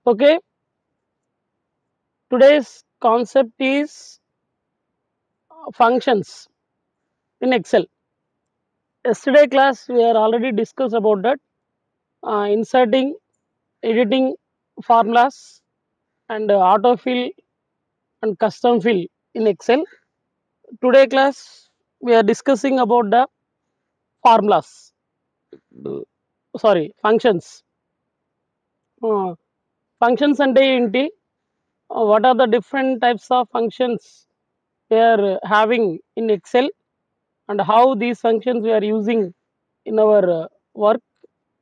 Okay, today's concept is functions in Excel. Yesterday class we are already discussed about that, inserting, editing formulas and autofill and custom fill in Excel. Today class we are discussing about the formulas, sorry, functions. Uh, functions అంటే ఏంటి? What are the different types of functions we are having in Excel, and how these functions we are using in our work,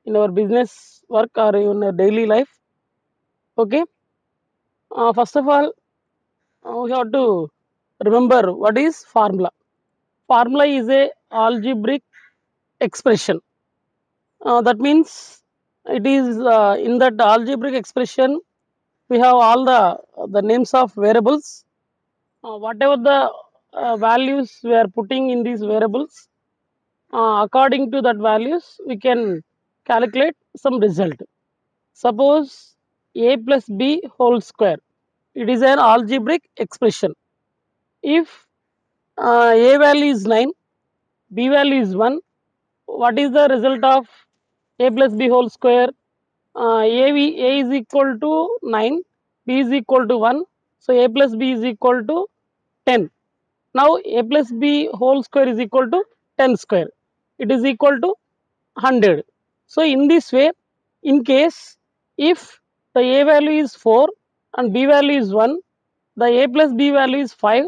in our business work, or in our daily life. Okay, first of all, we have to remember what is formula. Formula is a algebraic expression. That means it is in that algebraic expression we have all the names of variables. Whatever the values we are putting in these variables, according to that values we can calculate some result. Suppose a plus b whole square, it is an algebraic expression. If a value is 9, b value is 1, what is the result of a plus b whole square? A is equal to 9, b is equal to 1, so a plus b is equal to 10. Now a plus b whole square is equal to 10 square, it is equal to 100. So in this way, in case if the a value is 4 and b value is 1, the a plus b value is 5,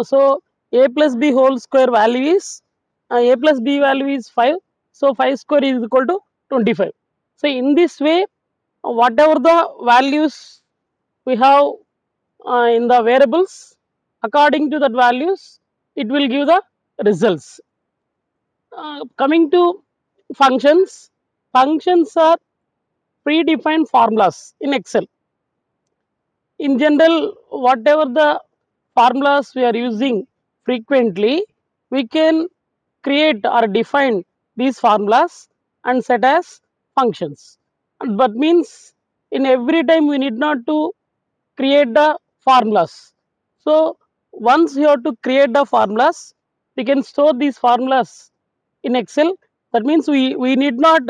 so a plus b whole square value is a plus b value is 5, so 5 square is equal to 25. So in this way, whatever the values we have in the variables, according to that values it will give the results. Coming to functions, functions are predefined formulas in Excel. In general, whatever the formulas we are using frequently, we can create or define these formulas and set as functions. And that means in every time we need not to create the formulas. So once you have to create the formulas, we can store these formulas in Excel. That means we need not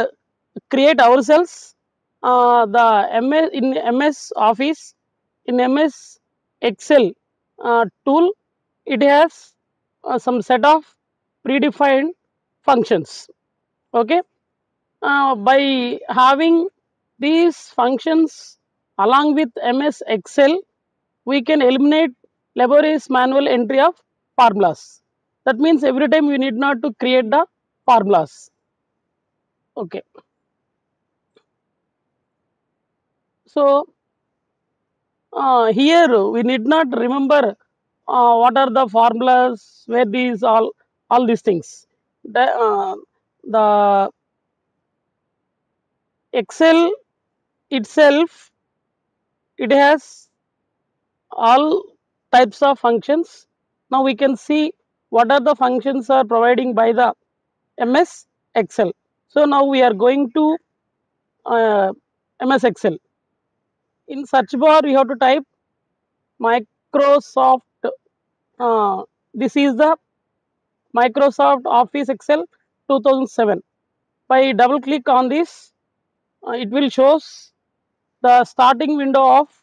create ourselves. The MS in MS Office, in MS Excel tool, it has some set of predefined functions. Okay, by having these functions along with MS Excel, we can eliminate laborious manual entry of formulas. That means every time we need not to create the formulas. Okay, so here we need not remember what are the formulas, where these all these things. The Excel itself, it has all types of functions. Now we can see what are the functions are providing by the MS Excel. So now we are going to uh, MS Excel. In search bar we have to type Microsoft. This is the Microsoft Office Excel 2007. By double click on this, it will shows the starting window of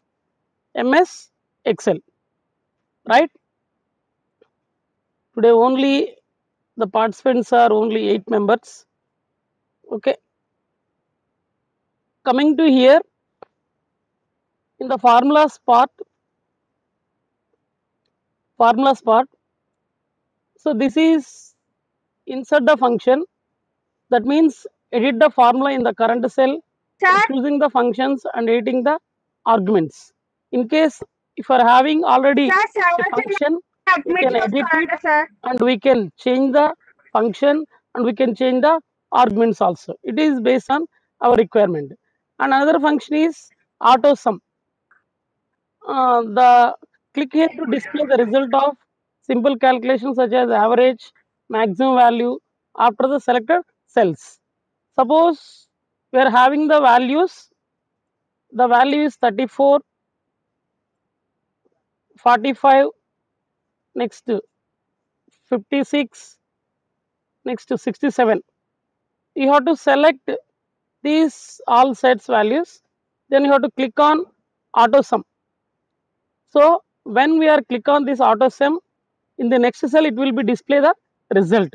MS Excel. Right? Today only the participants are only 8 members. Okay. Coming to here, in the formulas part. So this is insert the function. That means edit the formula in the current cell, Sir, choosing the functions and editing the arguments. In case if you are having already a function, we admit can edit it sir. and we can change the function and we can change the arguments also. It is based on our requirement. And another function is auto sum. The click here to display the result of simple calculations such as average, maximum value after the selected cells. Suppose we are having the values, the value is 34, 45, next 56, next 67. You have to select these all sets values, then you have to click on auto sum. So when we are click on this auto sum, in the next cell it will be display the result.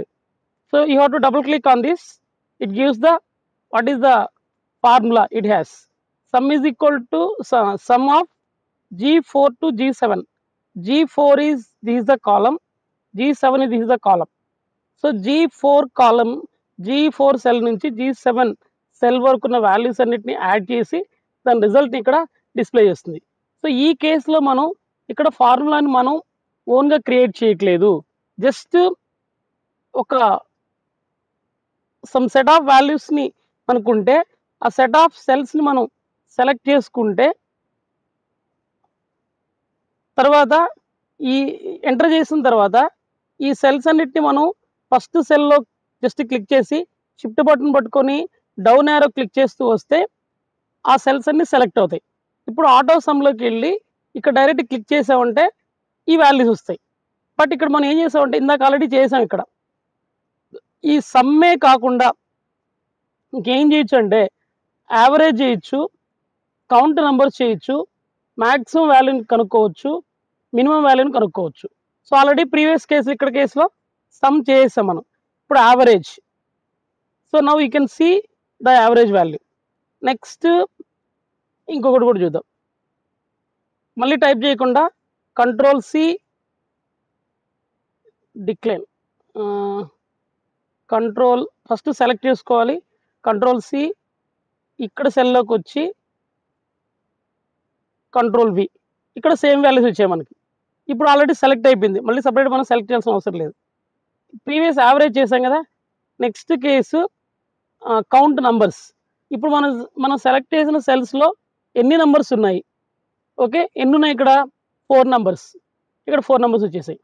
So you have to double click on this. It gives the what is the formula it has. Sum is equal to sum of G4 to G7. G4 is this is the column, G7 is this is the column. So G4 column, G4 cell నుంచి G7 cell వరకు ఉన్న values అన్నిటిని add చేసి దాని result ఇక్కడ display చేస్తుంది. So ఈ కేసులో మనం ఇక్కడ ఫార్ములాని మనం ఓన్గా క్రియేట్ చేయట్లేదు, జస్ట్ ఒక సమ్ సెట్ ఆఫ్ వాల్యూస్ని అనుకుంటే ఆ సెట్ ఆఫ్ సెల్స్ని మనం సెలెక్ట్ చేసుకుంటే తర్వాత ఈ ఎంటర్ చేసిన తర్వాత ఈ సెల్స్ అన్నిటిని మనం ఫస్ట్ సెల్లో జస్ట్ క్లిక్ చేసి షిఫ్ట్ బటన్ పట్టుకొని డౌన్ యారో క్లిక్ చేస్తూ వస్తే ఆ సెల్స్ అన్ని సెలెక్ట్ అవుతాయి. ఇప్పుడు ఆటో సమ్లోకి వెళ్ళి ఇక్కడ డైరెక్ట్ క్లిక్ చేసామంటే ఈ వాల్యూస్ వస్తాయి. బట్ ఇక్కడ మనం ఏం చేసామంటే ఇందాక ఆల్రెడీ చేసాం, ఇక్కడ ఈ సమ్మే కాకుండా ఇంకేం చేయొచ్చు అంటే యావరేజ్ చేయొచ్చు, కౌంట్ నెంబర్స్ చేయొచ్చు, మ్యాక్సిమం వాల్యూని కనుక్కోవచ్చు, మినిమం వాల్యూని కనుక్కోవచ్చు. సో ఆల్రెడీ ప్రీవియస్ కేసు ఇక్కడ కేసులో సమ్ చేసాం మనం. ఇప్పుడు average, so now you can see the average value. Next ఇంకొకటి కూడా చూద్దాం. మళ్ళీ టైప్ చేయకుండా control C decline, control first select చేసుకోవాలి, కంట్రోల్ సి ఇక్కడ సెల్లోకి వచ్చి కంట్రోల్ వి, ఇక్కడ సేమ్ వాల్యూస్ వచ్చాయి మనకి. ఇప్పుడు ఆల్రెడీ సెలెక్ట్ అయిపోయింది, మళ్ళీ సపరేట్ మనం సెలెక్ట్ చేయాల్సిన అవసరం లేదు. ప్రీవియస్ యావరేజ్ చేసాం కదా. Next case count numbers. ఇప్పుడు మనం సెలెక్ట్ చేసిన సెల్స్లో ఎన్ని నెంబర్స్ ఉన్నాయి, ఓకే ఎన్ని ఉన్నాయి ఇక్కడ 4 నెంబర్స్, ఇక్కడ 4 నెంబర్స్ వచ్చేసాయి.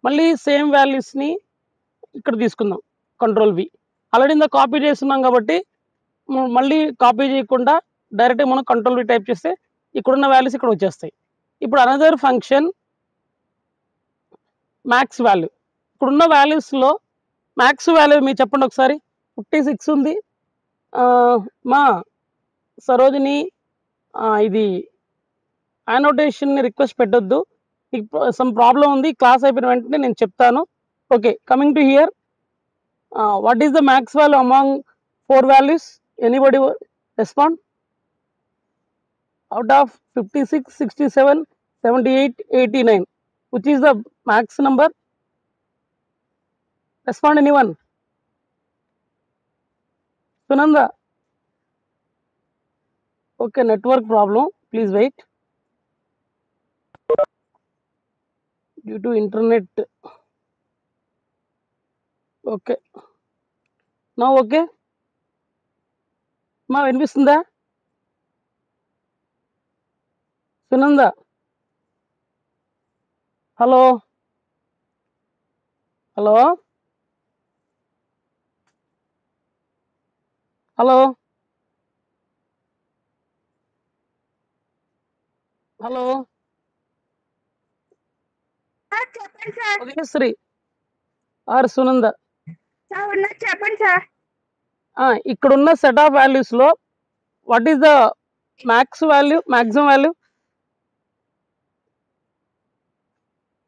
మళ్ళీ సేమ్ వాల్యూస్ని ఇక్కడ తీసుకుందాం, కంట్రోల్ వి. ఆల్రెడీ ఇందా కాపీ చేస్తున్నాం కాబట్టి మళ్ళీ కాపీ చేయకుండా డైరెక్ట్గా మనం కంట్రోల్ వి టైప్ చేస్తే ఇక్కడున్న వాల్యూస్ ఇక్కడ వచ్చేస్తాయి. ఇప్పుడు అనదర్ ఫంక్షన్ మ్యాక్స్ వాల్యూ. ఇప్పుడున్న వాల్యూస్లో మ్యాక్స్ వాల్యూ మీరు చెప్పండి ఒకసారి. 56 ఉంది. మా సరోజిని ఇది యానోటేషన్ని రిక్వెస్ట్ పెట్టొద్దు, సమ్ ప్రాబ్లం ఉంది, క్లాస్ అయిపోయిన వెంటనే నేను చెప్తాను. Okay, coming to hear, what is the max value among 4 values? Anybody respond? Out of 56, 67, 78, 89, which is the max number? Respond anyone? Sunanda? Okay, network problem, please wait. Due to internet. Okay, now okay. మా వినిపిస్తుందా Sunanda? Hello hello hello hello చెప్పండి sir. Udayasri or Sunanda? చెప్పండి sir. ఇక్కడున్న set of వాల్యూస్లో what is the max value, maximum value?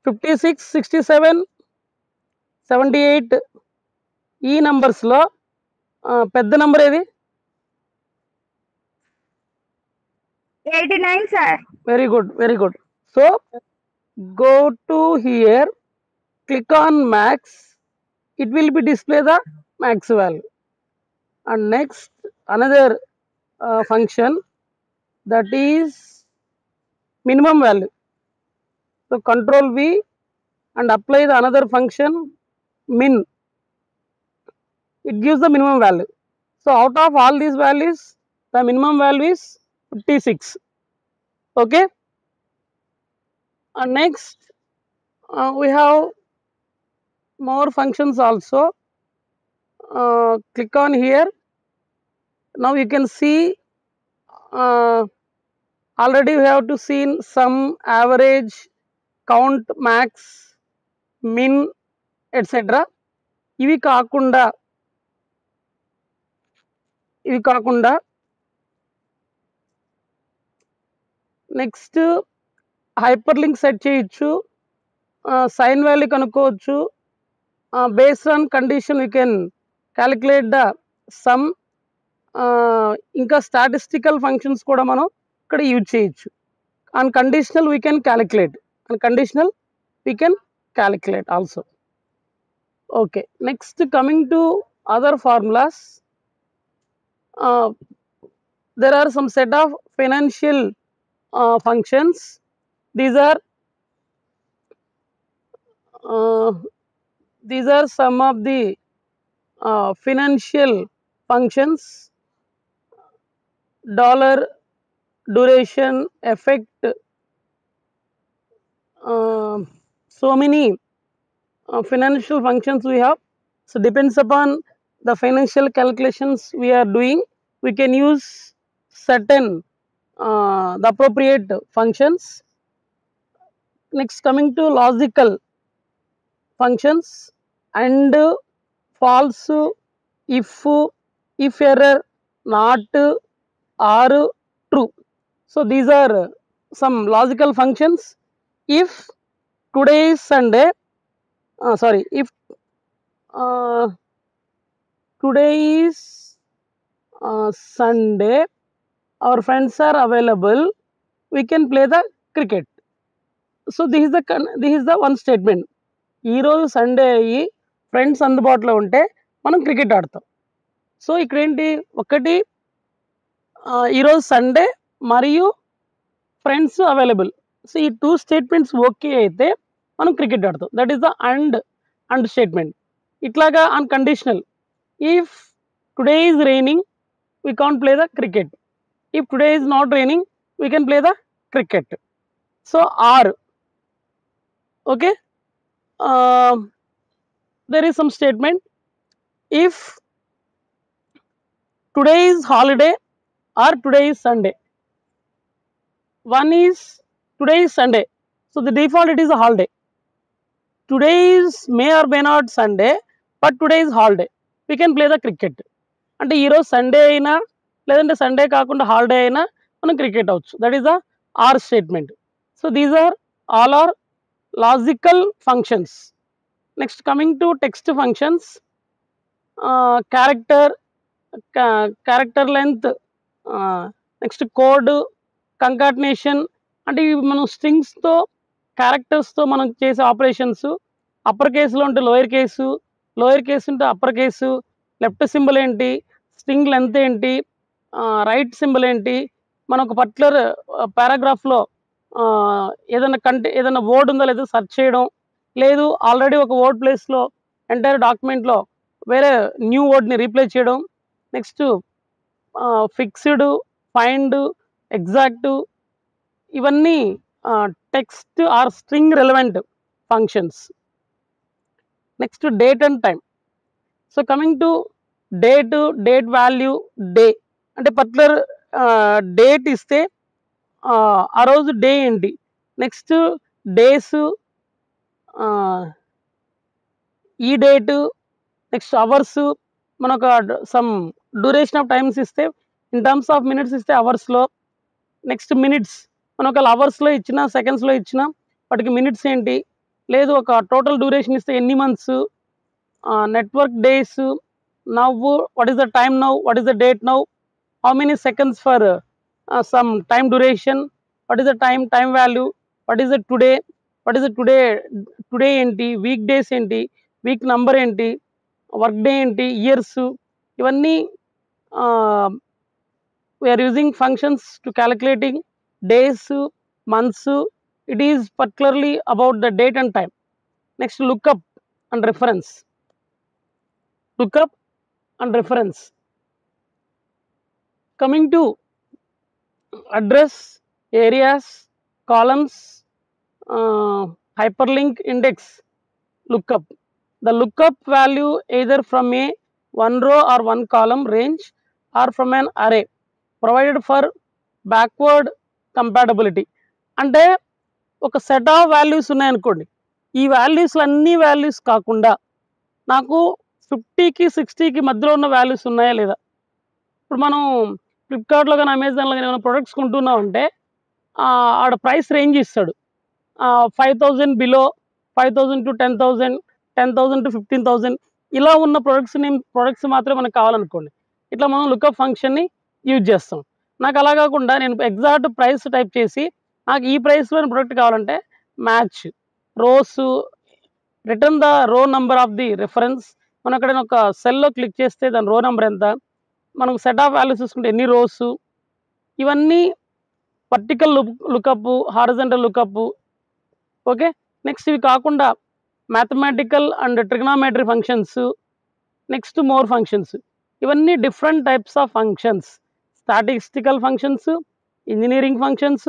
56, 67, 78 ఈ నంబర్స్లో పెద్ద number ఏది? 89 sir. Very good, very good. So go to here, click on max, it will be display the max value. And next another function, that is minimum value. So control V and apply the another function min, it gives the minimum value. So out of all these values the minimum value is 56. Okay, and next we have more functions also. Click on here. Now you can see Already we have to seen sum, average, count, max, min, etc. ఇవి కాకుండా next hyper link set చేయొచ్చు, sign value కనుక్కోవచ్చు, based on condition you can calculate the sum, ఇంకా statistical functions కూడా మనం ఇక్కడ use చేయొచ్చు. On conditional we can calculate also. Okay, next coming to other formulas, there are some set of financial functions. These are some of the financial functions: dollar, duration, effect, so many financial functions we have. So depends upon the financial calculations we are doing, we can use certain the appropriate functions. Next, coming to logical functions: and, false, if error, not, or true. So these are some logical functions. If today is Sunday, if today is Sunday, our friends are available, we can play the cricket. So this is the one statement. ఈ రోజు Sunday అయ్యి friends అందుబాటులో ఉంటే మనం cricket ఆడతాం. So ఇక్కడ ఏంటి, ఒకటి ఈరోజు సండే మరియు ఫ్రెండ్స్ అవైలబుల్. సో ఈ 2 స్టేట్మెంట్స్ ఓకే అయితే మనం క్రికెట్ ఆడతాం. That is the and statement. ఇట్లాగా on conditional, if today is raining we can't play the cricket. If today is not raining, we can play the cricket. So or, okay, there is some statement: if today is holiday or today is Sunday. One is today is Sunday, so the default it is a holiday. Today is may or may not Sunday, but today is holiday, we can play the cricket. అంటే ఈరోజు Sunday అయినా లేదంటే Sunday కాకుండా holiday అయినా మనం cricket అవచ్చు. That is the or statement. So these are all or logical functions. Next coming to text functions: character length, next code, concatenation. అంటే ఇవి మనం స్ట్రింగ్స్తో క్యారెక్టర్స్తో మనం చేసే ఆపరేషన్స్. అప్పర్ కేసులో ఉంటే లోయర్ కేసు, లోయర్ కేసు ఉంటే అప్పర్ కేసు, లెఫ్ట్ సింబల్ ఏంటి, string length ఏంటి, రైట్ సింబల్ ఏంటి, మనం ఒక పర్టికులర్ పారాగ్రాఫ్లో ఏదైనా వర్డ్ ఉందో లేదో సెర్చ్ చేయడం, లేదు ఆల్రెడీ ఒక వర్డ్ ప్లేస్లో ఎంటైర్ డాక్యుమెంట్లో వేరే న్యూ వర్డ్ని రీప్లేస్ చేయడం. నెక్స్ట్ ఫిక్స్డ్, ఫైండ్, ఎగ్జాక్ట్, ఇవన్నీ text are string relevant functions. Next date and time. So coming to date value, day అంటే పర్టికులర్ డేట్ ఇస్తే ఆ రోజు డే ఏంటి, నెక్స్ట్ డేస్, ఈ డేటు, నెక్స్ట్ అవర్స్. మన ఒక సమ్ డ్యూరేషన్ ఆఫ్ టైమ్స్ ఇస్తే ఇన్ టర్మ్స్ ఆఫ్ మినిట్స్ ఇస్తే అవర్స్లో. నెక్స్ట్ మినిట్స్, మనం ఒక అవర్స్లో ఇచ్చిన సెకండ్స్లో ఇచ్చిన వాటికి మినిట్స్ ఏంటి, లేదు ఒక టోటల్ డ్యూరేషన్ ఇస్తే ఎన్ని మంత్స్, నెట్వర్క్ డేస్, నవ్వు what is the time now, what is the date now, how many seconds for some time duration, what is the time value, what is the today ఏంటి, week days ఏంటి, week number ఏంటి, work day ఏంటి, years. ఇవన్నీ we are using functions to calculating days, months. It is particularly about the date and time. Next lookup and reference. Coming to address, areas, columns, hyperlink, index, lookup. The lookup value either from a one row or one column range or from an array provided for backward compatibility అంటే ఒక set of values ఉన్నాయనుకోండి, ఈ వాల్యూస్‌లో అన్ని values కాకుండా నాకు 50కి, 60కి మధ్యలో ఉన్న values ఉన్నాయా లేదా? ఇప్పుడు మనం ఫ్లిప్‌కార్ట్‌లో గాని, అమెజాన్‌లో గాని ఏమైనా ప్రొడక్ట్స్ కొంటున్నామంటే ఆడ ప్రైస్ రేంజ్ ఇస్తాడు. 5000 బిలో 5000-10,000, 10,000-15,000 ఇలా ఉన్న ప్రొడక్ట్స్ మాత్రమే మనకు కావాలనుకోండి. ఇట్లా మనం లుకప్ ఫంక్షన్‌ని యూజ్ చేస్తాం. నాకు అలా కాకుండా నేను ఎగ్జాక్ట్ ప్రైస్ టైప్ చేసి నాకు ఈ ప్రైస్‌లోని ప్రొడక్ట్ కావాలంటే మ్యాచ్, రోస్, రిటర్న్ ద రో నంబర్ ఆఫ్ ది రిఫరెన్స్. మనం ఎక్కడైనా ఒక సెల్‌లో క్లిక్ చేస్తే దాని రో నంబర్ ఎంత, మనకు సెట్ ఆఫ్ వాల్యూస్ చూసుకుంటే ఎన్ని రోస్, ఇవన్నీ vertical lookup, horizontal lookup. Okay. Next ఇవి కాకుండా mathematical and trigonometry functions, next more functions. ఇవన్నీ different types of functions. Statistical functions, engineering functions,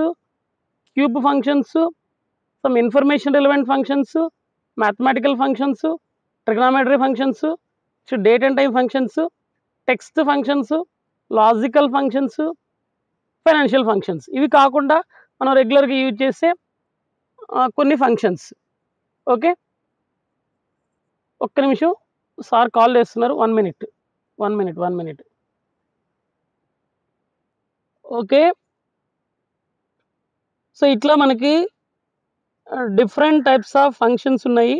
cube functions, some information relevant functions, mathematical functions, trigonometry functions, date and time functions, text functions, logical functions, financial functions. ఇవి కాకుండా మనం రెగ్యులర్‌గా use చేసే కొన్ని functions. Okay. ఒక్క నిమిషం, sir call చేస్తున్నారు. 1 minute. 1 minute. 1 minute. Okay. So, ఇట్లా మనకి డిఫరెంట్ టైప్స్ ఆఫ్ ఫంక్షన్స్ ఉన్నాయి.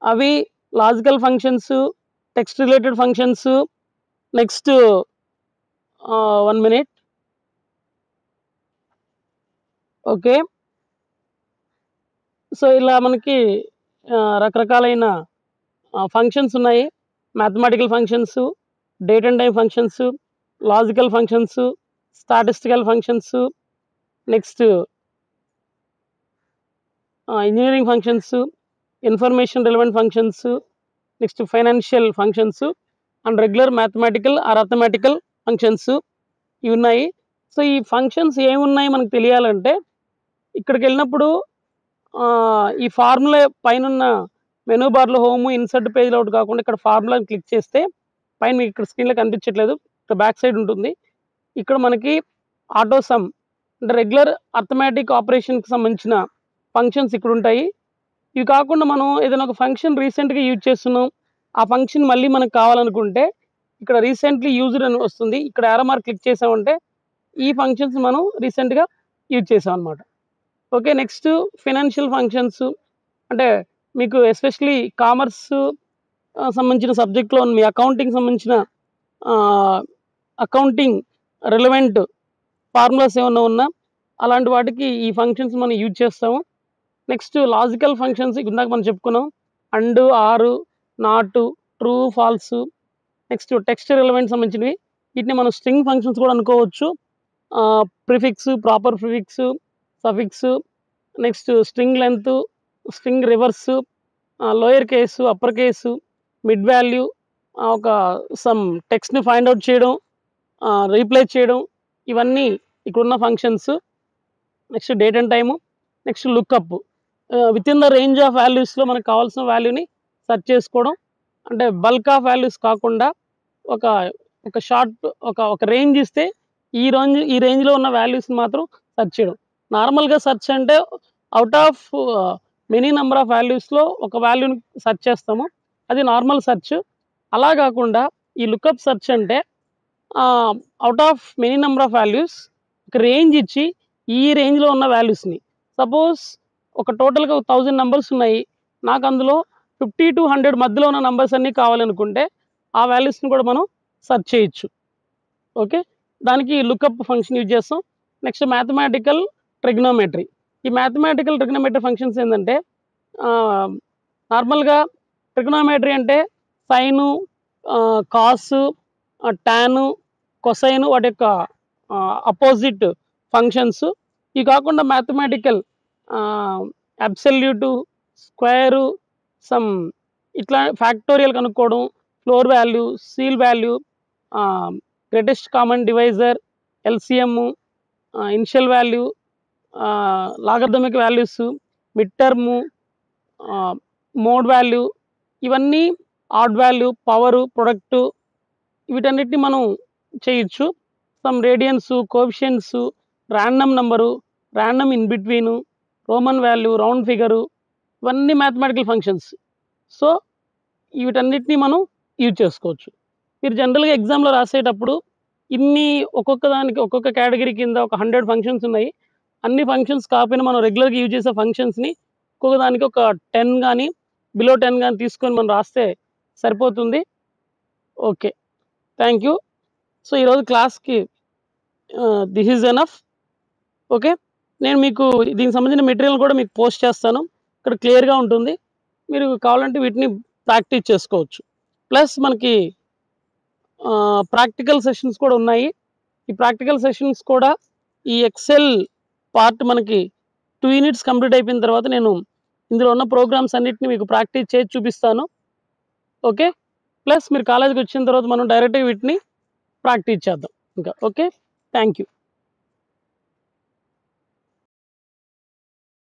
అవి logical functions, text related functions, next 1 minute. Okay. So, ఇలా మనకి రకరకాలైన ఫంక్షన్స్ ఉన్నాయి. Mathematical functions, date and time functions, logical functions, statistical functions, next engineering functions, information relevant functions, next financial functions and regular mathematical or arithmetical functions ఇవి ఉన్నాయి. So, ఈ functions ఏమున్నాయి మనకు తెలియాలంటే ఇక్కడికెళ్ళినప్పుడు ఈ ఫార్ములా పైనున్న మెనూ బార్‌లో హోమ్, ఇన్సర్ట్ పేజ్‌లో ఒకటి కాకుండా ఇక్కడ ఫార్ములాని క్లిక్ చేస్తే పైన మీకు ఇక్కడ స్క్రీన్‌లో కనిపించట్లేదు. ఇక్కడ బ్యాక్ సైడ్ ఉంటుంది. ఇక్కడ మనకి ఆటో సమ్ అంటే రెగ్యులర్ అర్థమెటిక్ ఆపరేషన్‌కి సంబంధించిన ఫంక్షన్స్ ఇక్కడుంటాయి. ఇవి కాకుండా మనం ఏదైనా ఒక ఫంక్షన్ రీసెంట్‌గా యూజ్ చేస్తున్నాం. ఆ ఫంక్షన్ మళ్ళీ మనకు కావాలనుకుంటే ఇక్కడ రీసెంట్‌లీ యూజ్డ్ అని వస్తుంది. ఇక్కడ యారో మార్క్ క్లిక్ చేసామంటే ఈ ఫంక్షన్స్ మనం రీసెంట్‌గా యూజ్ చేసామనమాట. ఓకే. నెక్స్ట్ ఫైనాన్షియల్ ఫంక్షన్స్ అంటే మీకు ఎస్పెషల్లీ కామర్స్ సంబంధించిన సబ్జెక్ట్‌లో మీ అకౌంటింగ్ సంబంధించిన అకౌంటింగ్ రిలవెంట్ ఫార్ములాస్ ఏమన్నా ఉన్నా అలాంటి వాటికి ఈ ఫంక్షన్స్ మనం యూజ్ చేస్తాము. నెక్స్ట్ లాజికల్ ఫంక్షన్స్ ఇందాక మనం చెప్పుకున్నాం. And, or, not, true, false. Next text relevant సంబంధించినవి. వీటిని మనం స్ట్రింగ్ ఫంక్షన్స్ కూడా అనుకోవచ్చు. Prefix, proper prefix, suffix, next string length, string reverse, lower case, upper case, mid value, ఒక సమ్ టెక్స్ట్‌ని ఫైండ్ ఔట్ చేయడం, రీప్లేస్ చేయడం, ఇవన్నీ ఇక్కడున్న functions. Next date and time, next lookup. Within the range of వాల్యూస్‌లో మనకు కావాల్సిన వాల్యూని సెర్చ్ చేసుకోవడం. అంటే బల్క్ ఆఫ్ వాల్యూస్ కాకుండా ఒక ఒక షార్ట్ ఒక రేంజ్ ఇస్తే ఈ రేంజ్‌లో ఉన్న వాల్యూస్‌ని మాత్రం సెర్చ్ చేయడం. నార్మల్‌గా సెర్చ్ అంటే out of many number of వాల్యూస్‌లో ఒక వాల్యూని సెర్చ్ చేస్తాము. అది నార్మల్ సెర్చ్. అలా కాకుండా ఈ లుకప్ సెర్చ్ అంటే out of many number of values ఒక రేంజ్ ఇచ్చి ఈ రేంజ్‌లో ఉన్న వాల్యూస్‌ని సపోజ్ ఒక టోటల్‌గా 1000 నంబర్స్ ఉన్నాయి. నాకు అందులో 50-100 మధ్యలో ఉన్న నంబర్స్ అన్నీ కావాలనుకుంటే ఆ వాల్యూస్‌ని కూడా మనం సెర్చ్ చేయొచ్చు. ఓకే. దానికి లుకప్ ఫంక్షన్ యూజ్ చేస్తాం. Next mathematical trigonometry. ఈ మ్యాథమెటికల్ ట్రిగ్నోమెట్రీ ఫంక్షన్స్ ఏందంటే నార్మల్‌గా ట్రిగ్నోమెట్రీ అంటే సైను, కాసు, టాను, కొసైను వాటి యొక్క అపోజిట్ ఫంక్షన్స్. ఇవి కాకుండా మ్యాథమెటికల్ అబ్సల్యూటు, స్క్వేరు, సమ్ ఇట్లా ఫ్యాక్టోరియల్ కనుక్కోవడం, floor value, ceil value, greatest common divisor, LCM, initial value, logarithmic values, mid term, mode value, ఇవన్నీ ఆడ్ వాల్యూ, పవరు, ప్రొడక్టు, వీటన్నిటిని మనం చేయొచ్చు. Sum radians, coefficients, random number, random in between, Roman value, round figure, ఇవన్నీ mathematical functions. So వీటన్నిటిని మనం use చేసుకోవచ్చు. మీరు జనరల్గా ఎగ్జామ్లో రాసేటప్పుడు ఇన్ని ఒక్కొక్క దానికి ఒక్కొక్క కేటగిరీ కింద ఒక 100 ఫంక్షన్స్ ఉన్నాయి. అన్ని ఫంక్షన్స్ కాకపోయినా మనం రెగ్యులర్గా యూజ్ చేసే ఫంక్షన్స్ని ఒక్కొక్క దానికి ఒక 10 కానీ బిలో 10 కానీ తీసుకొని మనం రాస్తే సరిపోతుంది. Okay, thank you. సో ఈరోజు క్లాస్కి దిస్ ఈజ్ ఎనఫ్. ఓకే, నేను మీకు దీనికి సంబంధించిన మెటీరియల్ కూడా మీకు పోస్ట్ చేస్తాను. ఇక్కడ క్లియర్గా ఉంటుంది, మీరు కావాలంటే వీటిని ప్రాక్టీస్ చేసుకోవచ్చు. ప్లస్ మనకి ప్రాక్టికల్ సెషన్స్ కూడా ఉన్నాయి. ఈ ప్రాక్టికల్ సెషన్స్ కూడా ఈ ఎక్సెల్ పార్ట్ మనకి 2 యూనిట్స్ కంప్లీట్ అయిపోయిన తర్వాత నేను ఇందులో ఉన్న ప్రోగ్రామ్స్ అన్నిటిని మీకు ప్రాక్టీస్ చేసి చూపిస్తాను. ఓకే, ప్లస్ మీరు కాలేజీకి వచ్చిన తర్వాత మనం డైరెక్ట్గా వీటిని ప్రాక్టీస్ చేద్దాం ఇంకా. Okay, thank you.